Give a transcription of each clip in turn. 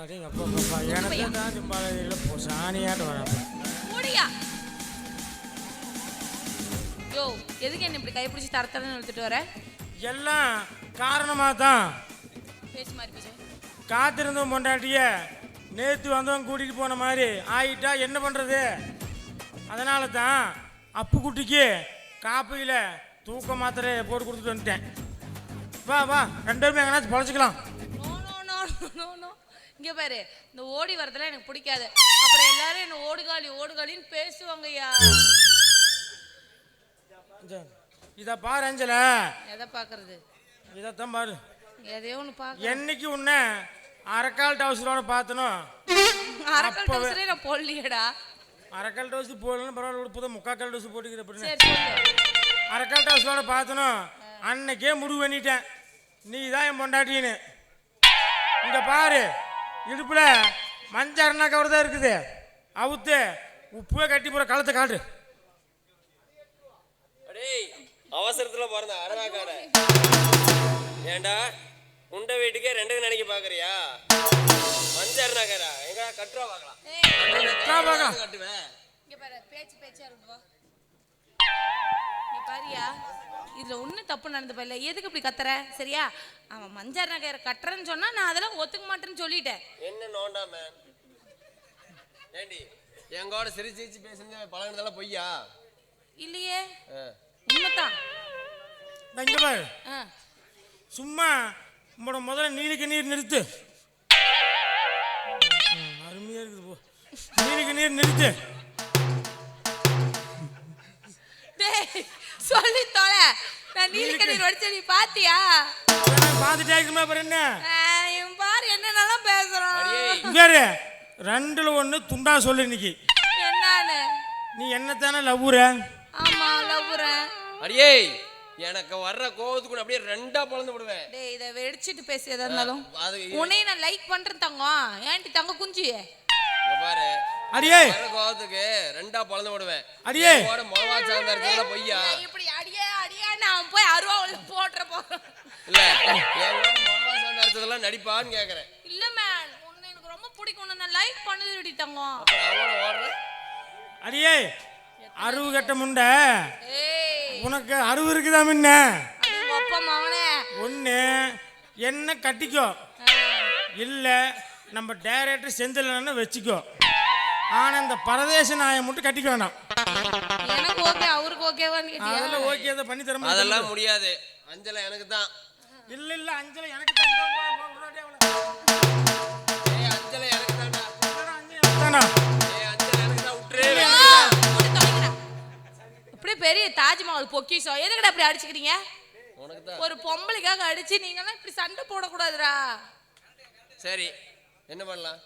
எனக்கு தான் சாணியாட்டு வராப்ப ஓடியா. யோ எதுக்கு என்ன இப்படி கைப்பிடிச்சி தரத்தரன்னு இழுத்துட்டு வர? எல்லாம் காரணமாக தான். பேச்சு மாதிரி பேச்சு. காத்திருந்தோம் பொண்டாட்டிய நேற்று வந்தவங்க கூட்டிகிட்டு போன மாதிரி ஆகிட்டா என்ன பண்ணுறது? அதனால தான் அப்பு குட்டிக்கு காப்பையில் தூக்க மாத்திரை போட்டு கொடுத்துட்டு வந்துட்டேன். வா வா, ரெண்டு பேருமே எங்கேனாச்சும் பொழைச்சிக்கலாம். இங்கே பாரு, இந்த ஓடி வரதெல்லாம் எனக்கு பிடிக்காது. அப்புறம் எல்லாரும் என்ன ஓடுகாலின்னு பேசுவாங்க. ஐயா இதை பாரு அஞ்சல. எதை பார்க்கறது? இதைத்தான் பாரு. எதையோ ஒன்று பார்க்க. என்னைக்கு உன்னை அரைக்கால் டவுசரோட பார்த்தனும். அரைக்கால் டவுசரே நான் போடலையடா. அரைக்கால் டவுசர் போடலன்னு பரவாயில்ல, புது முக்காக்கால் டவுசர் போட்டுக்கிற. அரைக்கால் டவுசரோட பார்த்தனும் அன்னைக்கே முடிவு பண்ணிட்டேன், நீ தான் என் பொண்டாட்டின்னு. இங்க பாரு, இடுப்புல மஞ்சள் அரணா கவர் தான் இருக்குது. அவுத்து உப்புவே கட்டி போற கழுத்தை காட்டு. அவசரத்துல பிறந்த அரவாக்கார ஏண்டா உண்ட வீட்டுக்கே ரெண்டுக்கு நினைக்க பாக்குறியா? மஞ்சர்னாக்கரா எங்க கட்டுறா பார்க்கலாம். கட்டுவேன். இங்க பாரு, பேச்சா இருக்குவா. நீ பாரியா, இதுல ஒன்னும் தப்பு நடந்து போயில. எதுக்கு இப்படி கத்துற? சரியா? அவன் மஞ்சள் நகையரை கட்டுறேன்னு சொன்னா நான் அதெல்லாம் ஒத்துக்க மாட்டேன்னு சொல்லிட்டேன். என்ன நோண்டாம ஏண்டி எங்கோட சிரிச்சு பேசுறது பழகுனதெல்லாம் பொய்யா? இல்லையே, உண்மைதான். இங்க பாரு, சும்மா உங்களோட முதல்ல நீருக்கு நீர் நிறுத்து. அருமையா இருக்குது போ. நீருக்கு நீர் நிறுத்து. சொல்லி தொலை. நான் நீருக்கு நீர் வடிச்ச நீ பாத்தியா? பாத்துட்டே இருக்குமே. அப்புறம் என்ன பாரு, என்னென்னலாம் பேசுறான் பாரு. ரெண்டுல ஒண்ணு துண்டா சொல்லு. இன்னைக்கு என்னன்னு? நீ என்னத்தானே லவ்வுற? ஆமா லவ்வுறேன். அடியே எனக்கு வர்ற கோவத்துக்கு அப்படியே ரெண்டா பொளந்து விடுவேன். டேய், இத வெடிச்சிட்டு பேசியதா இருந்தாலும் உன்னை நான் லைக் பண்றேன் தங்கம். ஏன்டி தங்க குஞ்சி? இங்க பாரு, அடியே வர்ற கோவத்துக்கு ரெண்டா பொளந்து விடுவேன். அடியே ஓட மொளவா சார்ந்த இருக்கறத பொய்யா? இப்படி அடியே நான் போய் அருவா உள்ள போட்ற போறேன். இல்ல ஏன் மொளவா சார்ந்த இருக்கறதெல்லாம் நடிப்பான்னு கேக்குறேன். இல்ல மேன், உன்னை எனக்கு ரொம்ப பிடிக்கும். நான் லைக் பண்ணுதுடி தங்கம். அவளோட ஓடுற அடியே அருவு கட்ட முண்டை. உனக்கு அருவு இருக்குதா? முன்ன ஒண்ணு என்ன கட்டிக்கோ, இல்ல நம்ம டைரக்டர் செந்தில்னா வச்சுக்கோ. ஆனா இந்த பரதேச நாயை மட்டும் கட்டிக்க வேண்டாம். எனக்கு ஓகே, அவருக்கு ஓகேவான்னு கேட்டியா? அதெல்லாம் ஓகே, அதை பண்ணி தர முடியாது. அதெல்லாம் முடியாது. அஞ்சல எனக்கு தான். இல்ல அஞ்சல எனக்கு தான். ஏய் அஞ்சல எனக்கு தான்டா. அஞ்சல தானா? ஏய் அஞ்சல எனக்கு தான். உட்ரே. அப்படியே பெரிய தாஜ்மஹால் பொக்கிஷம். எதுக்குடா அப்படி அடிச்சுக்கிறீங்க? உனக்கு தான். ஒரு பொம்பளைக்காக அடிச்சு நீங்கலாம் இப்படி சண்டை போடக்கூடாதுடா. சரி என்ன பண்ணலாம்?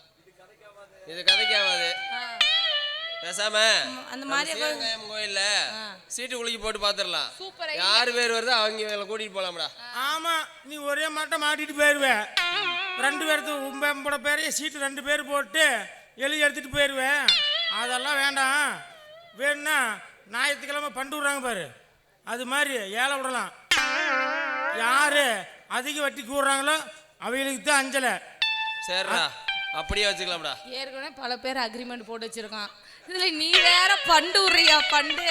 இது கதைக்காவாது. பேசாம அந்த மாதிரி கோயில்ல சீட்டு குலுக்கி போட்டு பாத்துடலாம். சூப்பர். யாரு பேர் வருதோ அவங்க கூட்டிட்டு போலாம்டா. ஆமா, நீ ஒரே மாட்டம் மாட்டிட்டு போயிருவேன். ரெண்டு பேருக்கு உங்களோட பேரையே சீட்டு ரெண்டு பேர் போட்டு எழுதி எடுத்துட்டு போயிருவேன். அதெல்லாம் வேண்டாம். வேணும்னா ஞாயிற்றுக்கிழமை பண்டு விடுறாங்க பாரு, அது மாதிரி ஏழை விடலாம். யாரு அதிக வட்டி கூடுறாங்களோ அவங்களுக்கு தான் அஞ்சலை. சரிடா, அப்படியே வச்சுக்கலாம்டா. ஏற்கனவே பல பேர் அக்ரிமெண்ட் போட்டு வச்சிருக்கான். இதுல நீ வேற பண்டு விடுறியா? பண்டு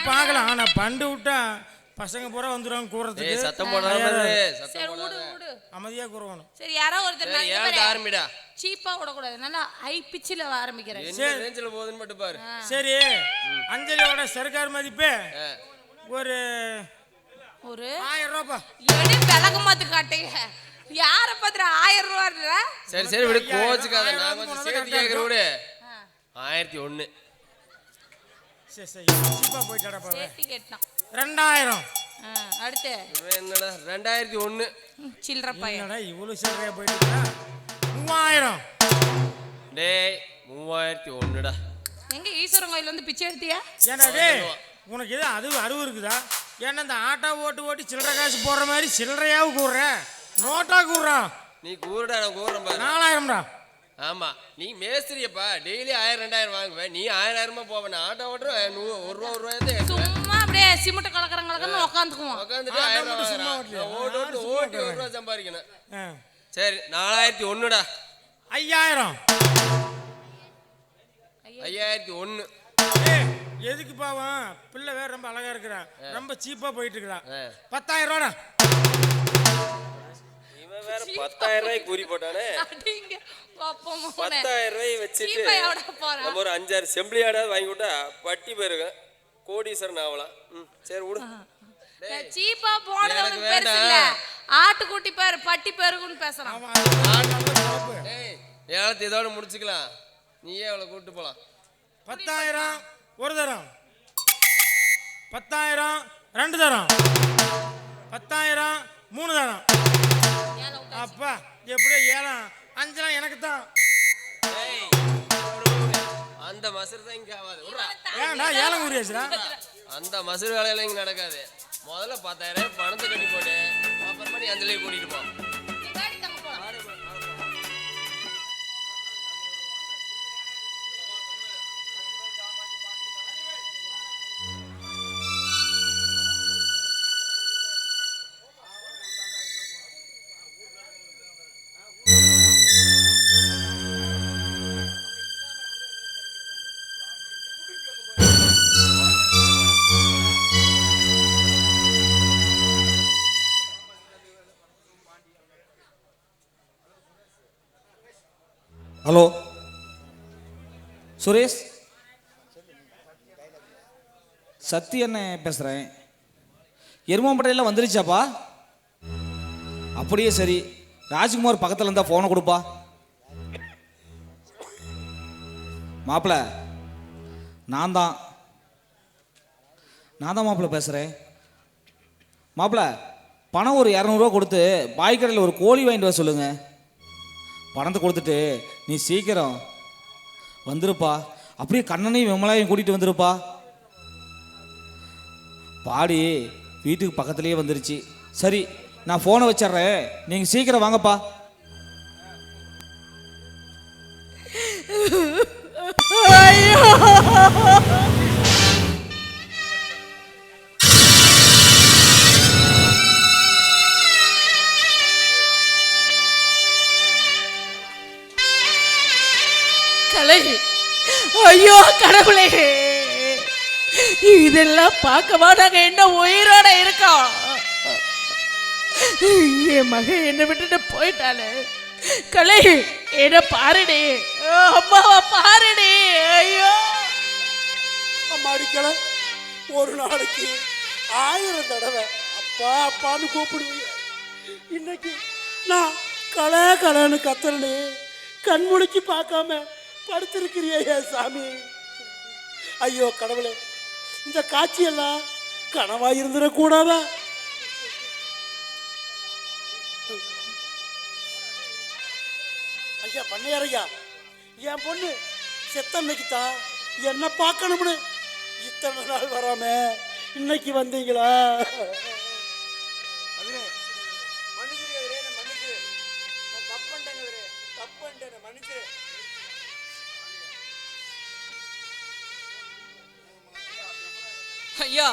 பார்க்கலாம். ஆனா பண்டு விட்டா பசங்க பூரா வந்துடுவாங்க கூறதுக்கு. சத்தம் போடாத. அமைதியா கூறணும். சரி, யாரோ ஒருத்தர் ஆரம்பிடா. சீப்பா விடக்கூடாது, நல்லா ஹை பிச்சில் ஆரம்பிக்கிறேன். ரேஞ்சில் போகுதுன்னு மட்டும் பாரு. சரி, அஞ்சலியோட சர்க்கார் மதிப்பு ஒரு 1000 ரூபாய். எடு விலக மாத்து காட்டுங்க. யார பத்திர 1000 ரூபாய்? சரி சரி விடு, கோச்சுக்காத. நான் கொஞ்சம் சேர்த்து கேட்குற விடு. 1001. சரி சரி, சீப்பா போயிட்டாடா பாரு. சேர்த்து கேட்டான் 2000. அடுத்து என்னடா 2001 சில்லற பையன். என்னடா இவ்வளவு சில்லறையா போயிட்டா? 3000. டேய் 3001டா. எங்க ஈஸ்வரன் கோயில்ல வந்து பிச்சை எடுத்தியா? ஏன்டா டேய், உனக்கு எது அது அருவு இருக்குதா? ஏன்னா இந்த ஆட்டோ ஓட்டி சில்லறை காசு போடுற மாதிரி சில்லறையாவும் கூடுற, நோட்டா கூடுறான். நீ கூறுடா, நான் கூறுறேன் பாரு. 4000டா. ஆமா, நீ மேஸ்திரியப்பா. டெய்லி 1000 2000 வாங்குவேன். நீ 1000 போவேன். ஆட்டோ ஓட்டுற 1 ரூபா சும்மா அப்படியே சிமெண்ட் கலக்கறன்னு உட்காந்துக்குவோம். உட்காந்துட்டு 1000 ஓட்டு 1 ரூபா சம்பாதிக்கணும். சரி 4001டா. 5000. 5001. ஏய், எதுக்கு பாவம்? பிள்ளை வேற ரொம்ப அழகா இருக்கிறா, ரொம்ப சீப்பா போயிட்டு இருக்கிறா. 10,000 ரூபாடா. இவன் வேற 10,000 ரூபாய்க்கு குறி போட்டானே. அடிங்க அப்பா மோனே. 10,000 ரூபாய் வச்சுட்டு சீப்பா எவடா போறா? நம்ம ஒரு 5-6 செம்பிளியாடாவது வாங்கி விட்டா பட்டி போயிருங்க, கோடீஸ்வரன் ஆகலாம். சரி விடு. சீப்பா போனது எனக்கு உனக்கு பெருசு இல்ல. ஆட்டுக்குட்டி பேர் பட்டி பேருக்குன்னு பேசுறான். ஆமா, அது நல்ல சிறப்பு. ஏய், ஏழத்து இதோட முடிச்சுக்கலாம். நீயே அவளை கூப்பிட்டு போலாம். 10,000 ஒரு தரம், 10,000 2 தரம், 10,000 3 தரம். ஏல உட்காரு. அப்பா எப்படியோ 7 5 எனக்கு தான். ஏய், அந்த மசரு தான் இங்க ஆகாது. விட்றா. ஏன்டா ஏலம் குறியாச்சுடா? அந்த மசரு வேலையெல்லாம் இங்க நடக்காது. முதல்ல 10,000 பணத்தை கட்டி போட்டு அப்புறமா நீ அஞ்சலியை கூட்டிட்டு போ. நீ வாடி தங்க போலாம். ஹலோ சுரேஷ், சக்தி அண்ணன் பேசுகிறேன். எருமாம்பட்டையில் வந்துருச்சாப்பா? அப்படியே சரி, ராஜ்குமார் பக்கத்தில் இருந்தால் ஃபோனை கொடுப்பா. மாப்பிள்ள நான் தான் மாப்பிள்ள பேசுகிறேன். மாப்பிள்ள பணம் ஒரு 200 கொடுத்து பாய்க்கடையில் ஒரு கோழி வாங்கிட்டு வர சொல்லுங்கள். பணத்தை கொடுத்துட்டு நீ சீக்கிரம் வந்துருப்பா. அப்படியே கண்ணனையும் விமலாவையும் கூட்டிகிட்டு வந்துருப்பா. பாடி வீட்டுக்கு பக்கத்துலேயே வந்துருச்சு. சரி, நான் ஃபோனை வச்சிட்றேன், நீங்கள் சீக்கிரம் வாங்கப்பா. கலை, ஐயோ கடவுளே, இதெல்லாம் பார்க்கவா நாங்க என்ன உயிரோட இருக்கோம்? என் மகன் என்னை விட்டுட்டு போயிட்டாளே. கலை, என்ன பாருடி, அம்மாவை பாருடி. ஐயோ அம்மா அடிக்கல, ஒரு நாளைக்கு 1000 தடவை அப்பா அப்பான்னு கூப்பிடுவீங்க. இன்னைக்கு நான் கலை கலைன்னு கத்துறனே, கண் முழிச்சு பார்க்காம படுத்திருக்கிறியே சாமி. ஐயோ கடவுளே, இந்த காட்சியெல்லாம் கனவா இருந்துடக்கூடாதா? ஐயா பண்ணையாரையா, என் பொண்ணு செத்தன்னைக்கு தான் என்ன பார்க்கணும்னு இத்தனை நாள் வராம இன்னைக்கு வந்தீங்களா? ஐயா,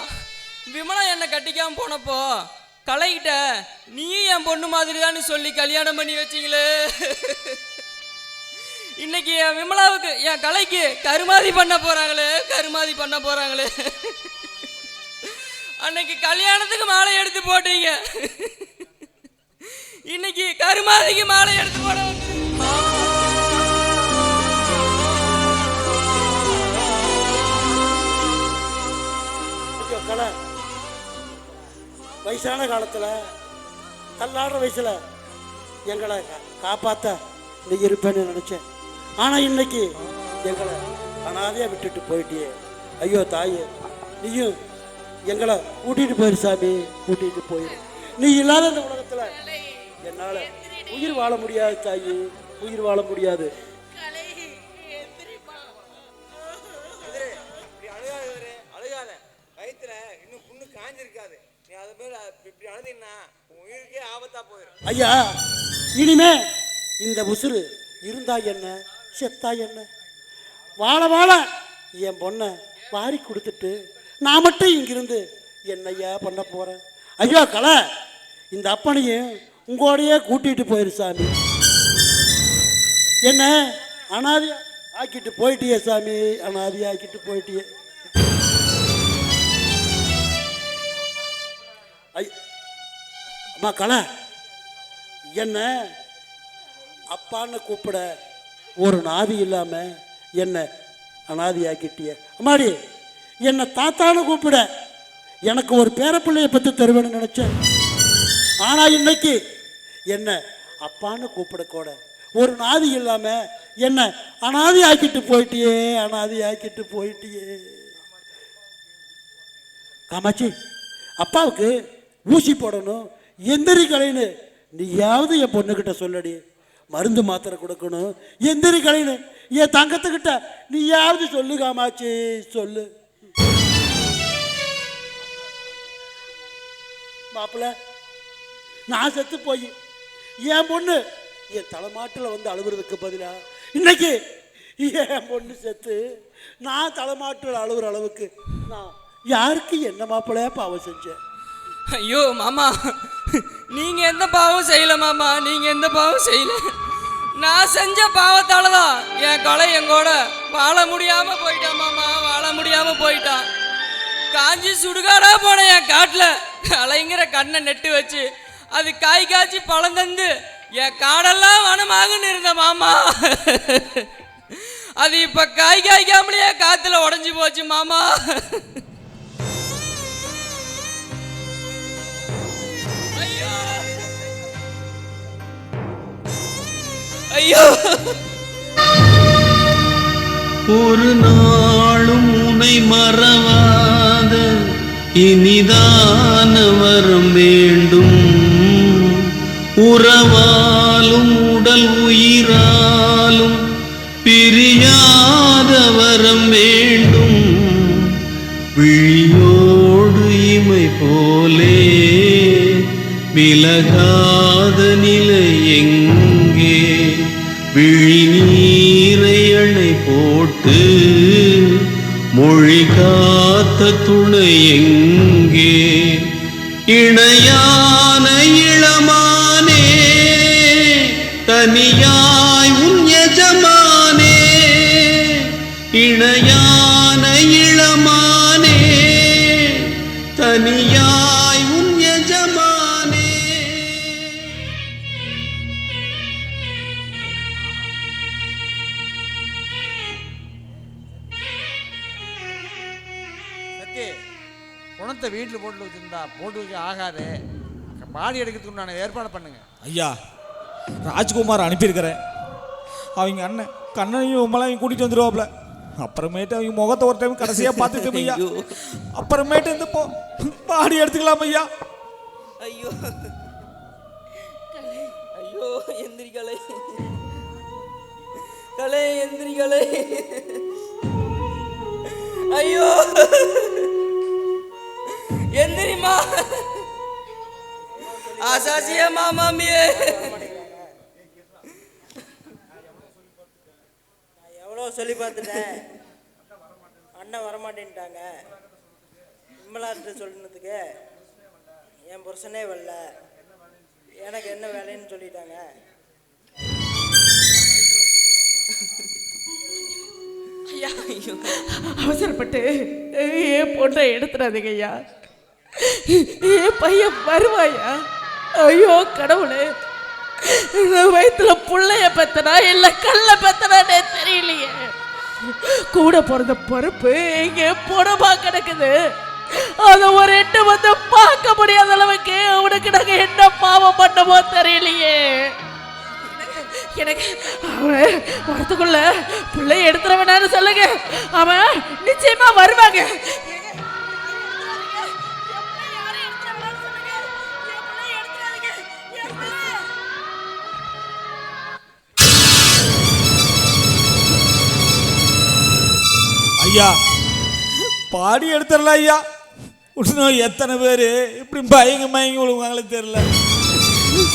விமலா என்னை கட்டிக்காம போனப்போ கலைகிட்ட நீயும் என் பொண்ணு மாதிரி தான் சொல்லி கல்யாணம் பண்ணி வச்சிங்களே. இன்னைக்கு என் விமலாவுக்கு என் கலைக்கு கருமாதி பண்ண போறாங்களே. அன்னைக்கு கல்யாணத்துக்கு மாலை எடுத்து போட்டீங்க, இன்னைக்கு கருமாதிக்கு மாலை எடுத்து போட கலை வயசான காலத்தில் தள்ளாடுற வயசில் எங்களை காப்பாற்ற நீ இருப்பேன்னு நினச்சேன். ஆனால் இன்னைக்கு எங்களை அனாதையாக விட்டுட்டு போயிட்டியே. ஐயோ தாயே, நீயும் எங்களை கூட்டிகிட்டு போயிரு சாமி, கூட்டிகிட்டு போயிரு. நீ இல்லாத இந்த உலகத்தில் என்னால் உயிர் வாழ முடியாது தாயி, உயிர் வாழ முடியாது. ஐயா, இனிமே இந்த உசுறு இருந்தா என்ன செத்தா என்ன, வாழ வாழ என் பொண்ணை வாரி கொடுத்துட்டு நான் மட்டும் இங்கிருந்து என்னையா பண்ண போறேன்? ஐயோ கலை, இந்த அப்பனையும் உங்களோடையே கூட்டிட்டு போயிரு சாமி. என்ன அனாதி ஆக்கிட்டு போயிட்டியே சாமி, அனாதி ஆக்கிட்டு போயிட்டியே. அம்மா கலை, என்ன அப்பான்னு கூப்பிட ஒரு நாதி இல்லாம என்ன அனாதி ஆக்கிட்டிய. அம்மாடி, என்னை தாத்தான்னு கூப்பிட எனக்கு ஒரு பேரப்பிள்ளையை பற்றி தருவேன்னு நினைச்சேன். ஆனா இன்னைக்கு என்ன அப்பான்னு கூப்பிட கூட ஒரு நாதி இல்லாம என்ன அனாதி ஆக்கிட்டு போயிட்டியே, அனாதி ஆக்கிட்டு போயிட்டியே. காமாட்சி, அப்பாவுக்கு ஊசி போடணும், எந்திரி கலைன்னு நீயாவது என் பொண்ணுகிட்ட சொல்லடி. மருந்து மாத்திரை கொடுக்கணும், எந்திரி கலைன்னு என் தங்கத்துக்கிட்ட நீயாவது சொல்லு காமாட்சி, சொல்லு. மாப்பிள்ள, நான் செத்து போய் என் பொண்ணு என் தலைமாட்டில் வந்து அழுகுறதுக்கு பதிலா இன்னைக்கு என் பொண்ணு செத்து நான் தலைமாட்டில் அழுகுற அளவுக்கு நான் யாருக்கு என்ன மாப்பிள்ள பாவம் செஞ்சேன்? ஐயோ மாமா, நீங்க எந்த பாவம் செய்யல மாமா, நீங்க எந்த பாவம் செய்யல. நான் செஞ்ச பாவத்தால தான் என் கலை எங்கூட வாழ முடியாம போயிட்டான் மாமா, வாழ முடியாம போயிட்டான். காஞ்சி சுடுகாடா போன என் காட்டுல கலைங்கிற கண்ணை நெட்டு வச்சு அது காய் காய்ச்சி பழம் தந்து என் காடெல்லாம் வனமாகன்னு இருந்த மாமா. அது இப்ப காய் காய்க்காமலேயே காத்துல உடஞ்சி போச்சு மாமா. ஐயோ, ஒரு நாளும் உனை மறவாத இனிதான வரம் வேண்டும். உறவாலும் உடல் உயிராலும் பிரியாத வரம் வேண்டும். விழியோடு இமை போலே விலகாத நிலை எங்கே? விழி நீரை அணை போட்டு மொழி காத்த துணை எங்கே? இணையான இளமானே, தனியாய் உன் எஜமானே. இணையான இளமானே, தனியாய் உன் எஜமானே. சத்தி, குணத்தை வீட்டில் போட்டு வச்சுருந்தா போட்டு வச்சு ஆகாது. பாடி எடுக்கிறதுக்கு நான் ஏற்பாடு பண்ணுங்க. ஐயா, ராஜ்குமார் அனுப்பியிருக்கிறேன். அவங்க அண்ணன் கண்ணனையும் உம்மளையும் கூட்டிகிட்டு வந்துடுவாப்ல. அப்புறமேட்டு அவங்க முகத்தை ஒரு டைம் கடைசியாக பார்த்துட்டு ஐயா, அப்புறமேட்டு இந்த பாடி எடுத்துக்கலாம் ஐயா. ஐயோ ஐயோ, எந்திரி கலை, கலை எந்திரி கலை. ஐயோ எந்திரிமா, ஆசாசியா மாமாமியே. எவ்வளோ சொல்லி பார்த்துட்டேன், அண்ணன் வரமாட்டேன்ட்டாங்க. விமலாட்ட சொல்லினதுக்கு என் புருஷனே வரல, எனக்கு என்ன வேலைன்னு சொல்லிட்டாங்க. ஐயா, அவசரப்பட்டு என் பொண்ணை எடுத்துடாதீங்க ஐயா. என் பையன் வருவாயா? ஐயோ கடவுளே, வயிற்றுல புள்ளைய பெத்தனா இல்லை கல்ல பெத்தனானே தெரியலையே. கூட பிறந்த பொறுப்பு இங்கே புடமா கிடக்குது. அதை ஒரு எட்டு வந்து பார்க்க முடியாத அளவுக்கு அவனுக்கு நாங்கள் என்ன பாவம் பண்ணமோ தெரியலையே. எனக்கு அவன் வரத்துக்குள்ள பிள்ளைய எடுத்துட வேணான்னு சொல்லுங்க, அவன் நிச்சயமா வருவாங்க. ஐயா, பாடி எடுத்துடலாம் ஐயா. இன்னும் எத்தனை பேர் இப்படி மயங்கி விழுவாங்களே தெரியல.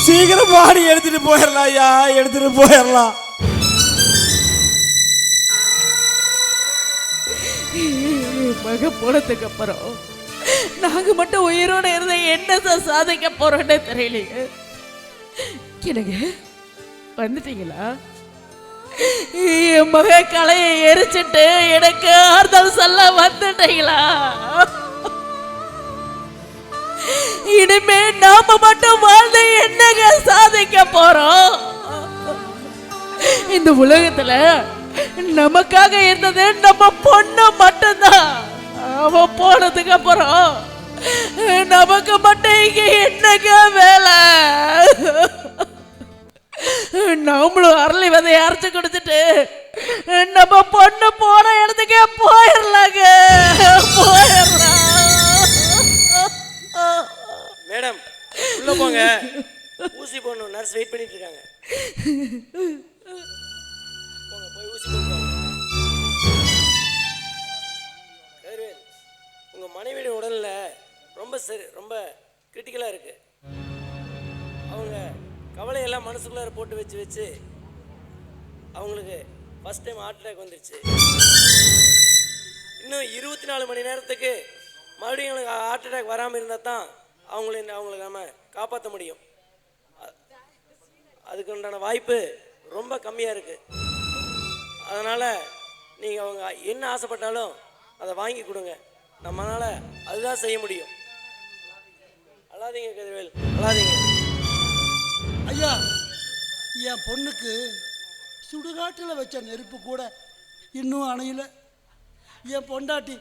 சீக்கிரம் பாடி எடுத்துட்டு போயிடலாம் ஐயா, எடுத்துட்டு போயிடலாம். மக போனதுக்கு அப்புறம் நாங்க மட்டும் உயிரோட இருந்த என்ன சாதிக்க போறோம்னு தெரியலையே. எனக்கு வந்துட்டீங்களா? என் மக கலையை எரிச்சிட்டு எனக்கு ஆறுதல் சொல்ல வந்துட்டீங்களா? இனிமே நாம மட்டும் வாழ்ந்து என்னங்க சாதிக்க போறோம்? இந்த உலகத்துல நமக்காக இருந்தது நம்ம பொண்ணு மட்டும்தான். அவ போனதுக்கு அப்புறம் நமக்கு மட்டும் இங்க என்னங்க வேலை? நாமளும் அரளி விதையை அரைச்சு கொடுத்துட்டு நம்ம பொண்ணு போன இடத்துக்கே போயிடலாங்க. போயிடலாம். மேடம் உள்ள போங்க. ஊசி போடணும், நர்ஸ் வெயிட் பண்ணிட்டு இருக்காங்க. போங்க, போய் ஊசி போட்டு வாங்க. கதிர்வேல், உங்க மனைவியோட உடல்ல ரொம்ப கிரிட்டிக்கலாக இருக்கு. அவங்க கவலையெல்லாம் மனசுக்குள்ளார போட்டு வச்சு அவங்களுக்கு ஃபர்ஸ்ட் டைம் ஹார்ட் அட்டாக் வந்துருச்சு. இன்னும் 24 மணி நேரத்துக்கு மறுபடியும் அவங்களுக்கு ஹார்ட் அட்டாக் வராமல் இருந்தால் தான் அவங்கள நம்ம காப்பாற்ற முடியும். அதுக்கு உண்டான வாய்ப்பு ரொம்ப கம்மியாக இருக்குது. அதனால் நீங்கள் அவங்க என்ன ஆசைப்பட்டாலும் அதை வாங்கி கொடுங்க. நம்மளால் அதுதான் செய்ய முடியும். அழாதீங்க கதிர்வேல், அழாதீங்க. ஐயா, என் பொண்ணுக்கு சுடுகாட்டில் வச்ச நெருப்பு கூட இன்னும் அணையில. என் பொண்டாட்டி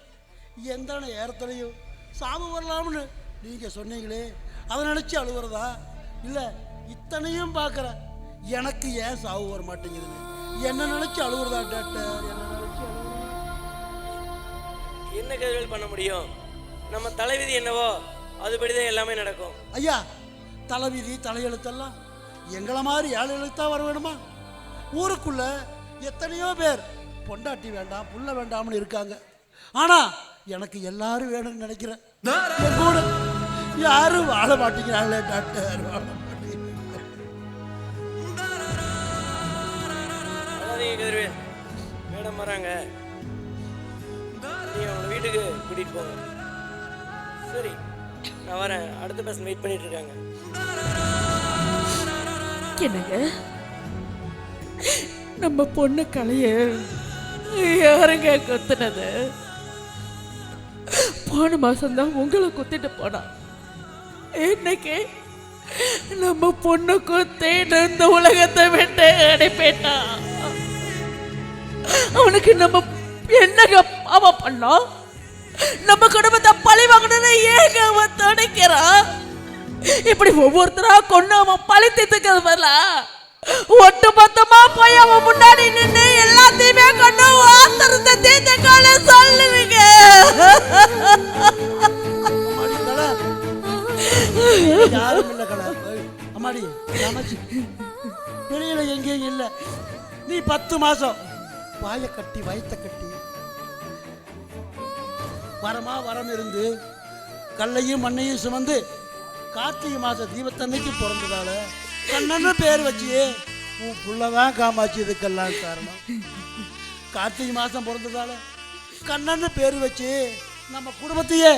எந்த நேரத்துலையும் சாவு வரலாம்னு நீங்கள் சொன்னீங்களே, அதை நினச்சி அழுவுறதா? இல்லை இத்தனையும் பார்க்குற எனக்கு ஏன் சாவு வர மாட்டேங்குதுன்னு என்ன நினச்சி அழுவுறதா டாக்டர்? என்ன கதிர்கள் பண்ண முடியும்? நம்ம தலைவிதி என்னவோ அதுபடிதான் எல்லாமே நடக்கும். ஐயா, தலைவிதி தலையெழுத்தெல்லாம் எங்களை மாதிரி ஏழு எழுத்தா வர வேணுமா? ஊருக்குள்ள எத்தனையோ பேர் பொண்டாட்டி வேண்டாம் புள்ள வேண்டாம்னு இருக்காங்க. ஆனா எனக்கு எல்லாரும் வேணும்னு நினைக்கிறேன். என் கூட யாரும் வாழ மாட்டேங்கிறாங்களே டாக்டர், வாழ மாட்டேங்கிறாங்க. கதிர்வேல், மேடம் வராங்க, நீ அவங்க வீட்டுக்கு கூட்டிட்டு போங்க. சரி, நான் வரேன். அடுத்த பர்சன் வெயிட் பண்ணிட்டு இருக்காங்க. என்னங்க, நம்ம பொண்ணு கலைய யாருங்க கொத்துனது? போன மாசம்தான் உங்களை குத்திட்டு போனா. இன்னைக்கு நம்ம பொண்ணு குத்தி இந்த உலகத்தை விட்டு அடைப்பேட்டா. அவனுக்கு நம்ம என்னங்க பாவம் பண்ணோம்? நம்ம குடும்பத்தை பழி வாங்கணும்னு ஏங்க அவன் துடைக்கிறான்? இப்படி ஒவ்வொருத்தரா கொண்டு அவன் பழி தீர்த்துக்கிறது பதிலா ஒட்டு மொத்தமா போய் அவன் முன்னாடி நின்று எல்லாத்தையுமே கொண்டு ஆத்திரத்தை தீர்த்துக்கால சொல்லுவீங்க. யாரும் இல்லை கலை. அம்மாடி வெளியில எங்கேயும் இல்லை. நீ 10 மாசம் வாயை கட்டி வயத்தை கட்டி வரம் இருந்து கல்லையும் மண்ணையும் சுமந்து கார்த்திகை மாச தீபத்தன்னைக்கு பிறந்ததால கண்ணன்னு பேர் வச்சியே உன் புள்ளதான் காமாட்சி. இதுக்கெல்லாம் காரணம் கார்த்திகை மாசம் பிறந்ததால கண்ணன்னு பேர் வச்சு நம்ம குடும்பத்தையே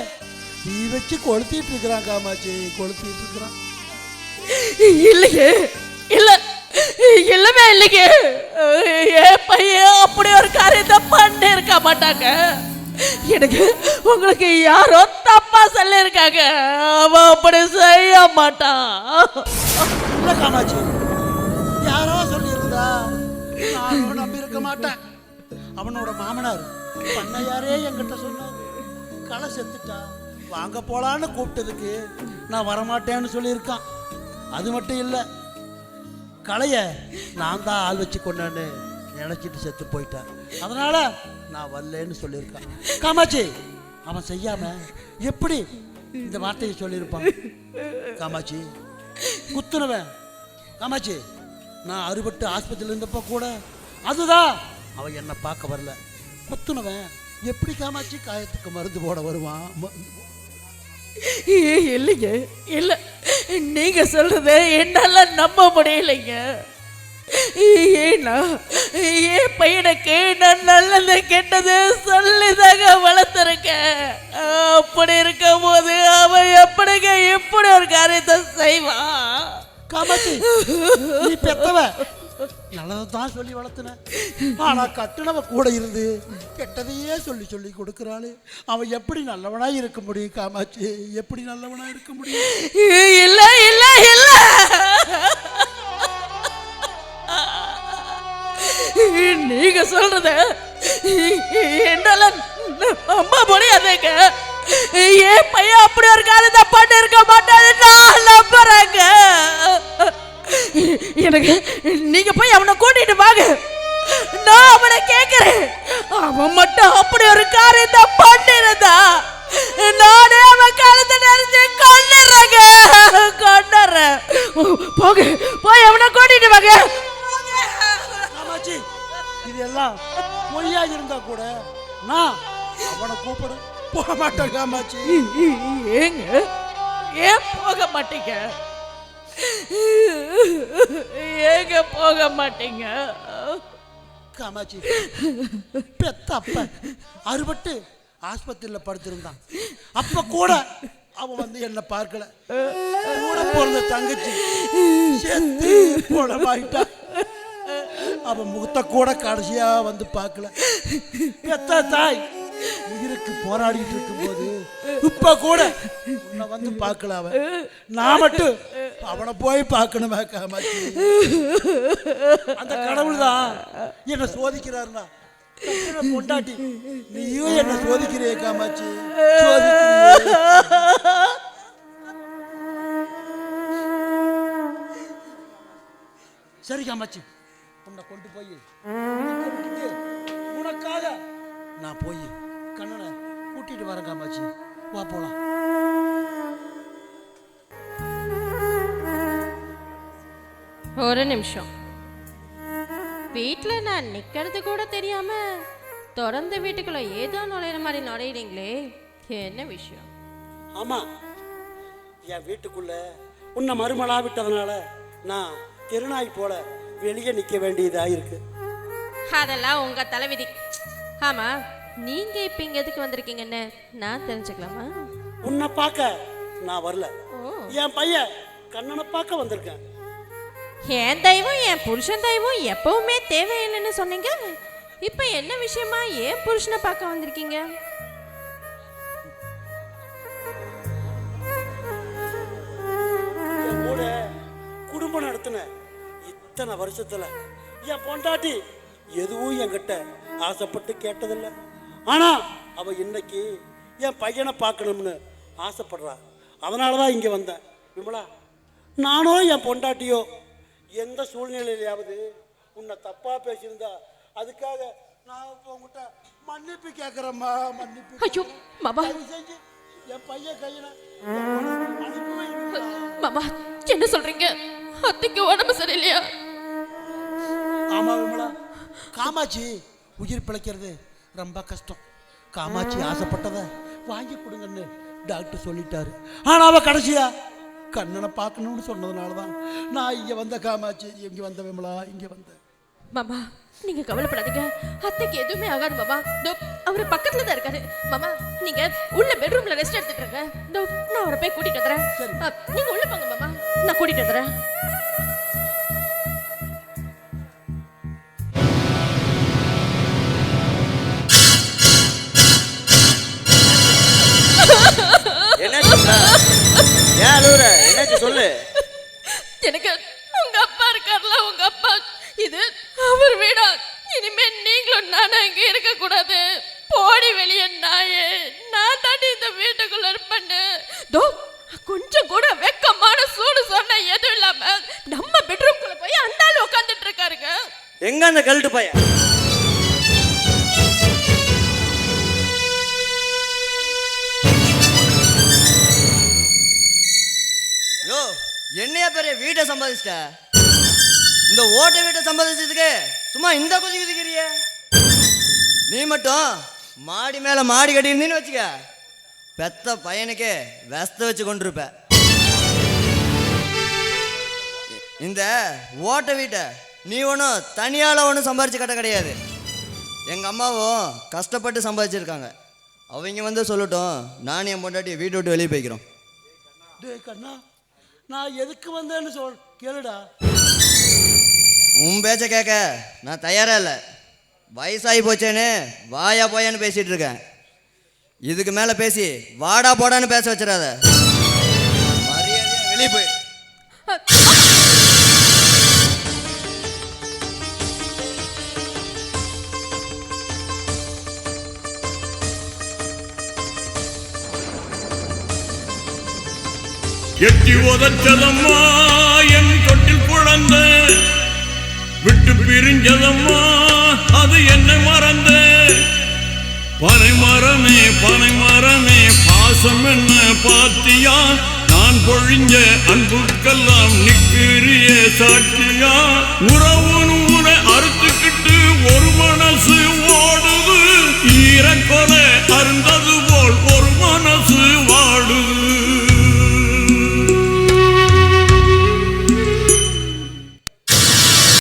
தீ வச்சு கொளுத்திட்டு இருக்கிறான் காமாட்சி, கொளுத்திட்டு இருக்கிறான். இல்லையே, இல்ல இல்லவே இல்லைங்க. என் பையன் அப்படி ஒரு காரியத்தை பண்ணி இருக்க மாட்டாங்க. எனக்கு உங்களுக்கு யாரோ தப்பா சொல்லி இருக்காங்க. அவன் அப்படி செய்ய மாட்டான். இல்ல காமாட்சி, யாரோ சொல்லியிருந்தா நானும் நம்பி இருக்க மாட்டேன். அவனோட மாமனார் பண்ணையாரே என்கிட்ட சொன்னார், களை செத்துட்டா வாங்க போலான்னு கூப்பிட்டதுக்கு நான் வரமாட்டேன்னு சொல்லியிருக்கான். அது மட்டும் இல்லை, களைய நான் தான் ஆள் வச்சு கொண்டான்னு நினைச்சிட்டு செத்து போயிட்டேன். அதனால நான் வரலன்னு சொல்லியிருக்கான். காமாட்சி, அவன் செய்யாம எப்படி இந்த வார்த்தையை சொல்லியிருப்பான்? காமாட்சி, குத்துனவன் காமாட்சி, நான் அறுபட்டு ஆஸ்பத்திரியில் இருந்தப்போ கூட அதுதான் அவன் என்னை பார்க்க வரல. குத்துனவன் எப்படி காமாட்சி காயத்துக்கு மருந்து போட வருவான்? இல்லைங்க, இல்லை, நீங்க சொல்றத என்னால நம்ப முடியலைங்க. ஏன்னா என் பையனுக்கு நான் நல்லது கெட்டது சொல்லிதாங்க வளர்த்துருக்கேன். அப்படி இருக்கும் போது அவன் எப்படிங்க இப்படி ஒரு காரியத்தை செய்வான்? காமாட்சி, நீ பெத்தவ நல்லதை தான் சொல்லி வளர்த்துனேன். ஆனா கட்டுனவ கூட இருந்து கெட்டதையே சொல்லி சொல்லி கொடுக்குறாளே, அவன் எப்படி நல்லவனா இருக்க முடியும் காமாட்சி? எப்படி நல்லவனா இருக்க முடியும்? இல்ல இல்ல இல்ல, நீங்க சொல்றத என்னால நம்ப முடியாதுங்க. ஏன் பையன் அப்படி ஒரு காரியத்தை பண்ணி இருக்க மாட்டான்னு நான் நம்புறேங்க. எனக்கு நீங்க போய் அவனை கூட்டிட்டு வாங்க, நான் அவனை கேட்கிறேன். அவன் மட்டும் அப்படி ஒரு காரியத்தை பண்ணிருந்தா நானே அவன் காலத்தை நினைச்சு கொண்டுறேங்க, கொண்டுறேன். போங்க, போய் அவனை கூட்டிட்டு வாங்க. காமாட்சி, இதெல்லாம் பொய்யா இருந்தா கூட நான் அவனை கூப்பிட போக மாட்டேன் காமாட்சி. ஏங்க ஏன் போக மாட்டீங்க? ஏங்க போக மாட்டீங்க? காமாட்சி, பெத்த அப்ப அறுபட்டு ஆஸ்பத்திரியில் படுத்திருந்தான். அப்ப கூட அவன் வந்து என்ன பார்க்கல. கூட பிறந்த தங்கச்சி செத்து போனமாயிட்டா. அவன் முகத்தை கூட கடைசியா வந்து பார்க்கல. பெத்த தாய் உயிருக்கு போராடிட்டு இருக்கும்போது இப்ப கூட உன்னை வந்து பார்க்கல. அவன் நான் மட்டும் அவனை போய் பார்க்கணுமா காமாட்சி? அந்த கடவுள் தான் என்ன சோதிக்கிறாருன்னா, பொண்டாட்டி நீயும் என்ன சோதிக்கிறியே காமாட்சி, சரி காமாட்சி, உன்னை கொண்டு போய் உனக்காக நான் போய் கண்ணனை கூட்டிட்டு வரேன் காமாட்சி. வா போலாம். ஒரு நிமிஷம். வீட்டில் நான் நிற்கிறது கூட தெரியாம திறந்த வீட்டுக்குள்ள ஏதோ நுழையிற மாதிரி நுழையிறீங்களே, என்ன விஷயம்? ஆமா, என் வீட்டுக்குள்ள உன்னை மறுமலா விட்டதுனால நான் திருநாய் போல வெளியே நிற்க வேண்டியதா இருக்கு. அதெல்லாம் உங்க தலைவிதி. ஆமா, நீங்க இப்ப இங்க எதுக்கு வந்திருக்கீங்கன்னு நான் தெரிஞ்சுக்கலாமா? உன்னை பார்க்க நான் வரல, என் பையன் கண்ணனை பார்க்க வந்திருக்கேன். என் தெய்வம் என் புருஷன் தெய்வம் எப்பவுமே தேவையில்லைன்னு சொன்னீங்க. இப்ப என்ன விஷயமா ஏன் புருஷனை பார்க்க வந்திருக்கீங்க? என் கூட குடும்பம் நடத்தின இத்தனை வருஷத்துல என் பொண்டாட்டி எதுவும் என்கிட்ட ஆசைப்பட்டு கேட்டதில்லை. ஆனா அவ இன்னைக்கு என் பையனை பார்க்கணும்னு ஆசைப்படுறா. அதனாலதான் இங்க வந்தேன். விமலா, நானோ என் பொண்டாட்டியோ எந்த சூழ்நிலையிலாவது உன்னை தப்பா பேசியிருந்தா அதுக்காக நான் உங்ககிட்ட மன்னிப்பு கேட்கிறேம்மா, மன்னிப்பு. ஐயோ மாமா, செஞ்சு என் பையன் கையில மாமா என்ன சொல்றீங்க? அத்தைக்கு உடம்பு சரியில்லையா? ஆமா விமலா, காமாட்சி உயிர் பிழைக்கிறது ரொம்ப கஷ்டம். காமாட்சி ஆசைப்பட்டதை வாங்கி கொடுங்கன்னு டாக்டர் சொல்லிட்டாரு. ஆனா அவ கடைசியா கண்ணனை பார்க்கணும்னு சொன்னதுனாலதான் நான் இங்க வந்த காமாட்சி, இங்க வந்த விமலா, இங்க வந்த. மாமா நீங்க கவலைப்படாதீங்க, அத்தைக்கு எதுவுமே ஆகாது மாமா. அவரு பக்கத்துல தான் இருக்காரு. மாமா நீங்க உள்ள பெட்ரூம்ல ரெஸ்ட் எடுத்துட்டு இருங்க. நான் அவரை போய் கூட்டிட்டு வந்துறேன். நீங்க உள்ள போங்க மாமா, நான் கூட்டிட்டு வந்துறேன். என்னாச்சு சொல்லு. எனக்கு உங்க அப்பா இருக்கார்ல, உங்க அப்பா, இது அவர் வீடா? இனிமே நீங்களும் நானும் இங்க இருக்க கூடாது. போடி வெளியே நாயே. நான் தாண்டி இந்த வீட்டுக்குள்ள இருப்பேன்னு கொஞ்சம் கூட வெக்கமான சூடு சொன்ன எதுவும் இல்லாம நம்ம பெட்ரூம்குள்ள போய் அந்த ஆள் உட்காந்துட்டு இருக்காருங்க. எங்க அந்த கல்ட்டு பையன்? யோ, என்னையா பெரிய வீட்டை சம்பாதிச்சிட்ட? இந்த ஓட்ட வீட்டை சம்பாதிச்சதுக்கு சும்மா இந்த குதி குதிக்கிறிய? நீ மட்டும் மாடி மேல மாடி கட்டியிருந்தீன்னு வச்சுக்க, பெத்த பையனுக்கு வெஸ்த வச்சு கொண்டிருப்ப. இந்த ஓட்ட வீட்டை நீ ஒன்றும் தனியால் ஒன்றும் சம்பாதிச்சு கட்ட கிடையாது. எங்கள் அம்மாவும் கஷ்டப்பட்டு சம்பாதிச்சிருக்காங்க. அவங்க வந்து சொல்லட்டும், நானும் என் பொண்டாட்டி வீட்டை விட்டு வெளியே போய்க்கிறோம். டேய் கண்ணா, நான் எதுக்கு வந்தேன்னு கேளுடா. உன் பேச்ச கேட்க நான் தயாரா இல்லை. வயசாகி போச்சேன்னு வாயா போயான்னு பேசிட்டு இருக்கேன். இதுக்கு மேலே பேசி வாடா போடான்னு பேச வச்சிடாத. மரியாதையா வெளியே போய். எட்டி உதச்சதம்மா என் தொட்டில் குழந்த, விட்டு பிரிஞ்சதம்மா அது என்னை மறந்த. பனைமரமே பனைமரமே பாசம் என்ன பாத்தியா, நான் பொழிஞ்ச அன்புக்கெல்லாம் நிக்கிறிய சாட்சியா.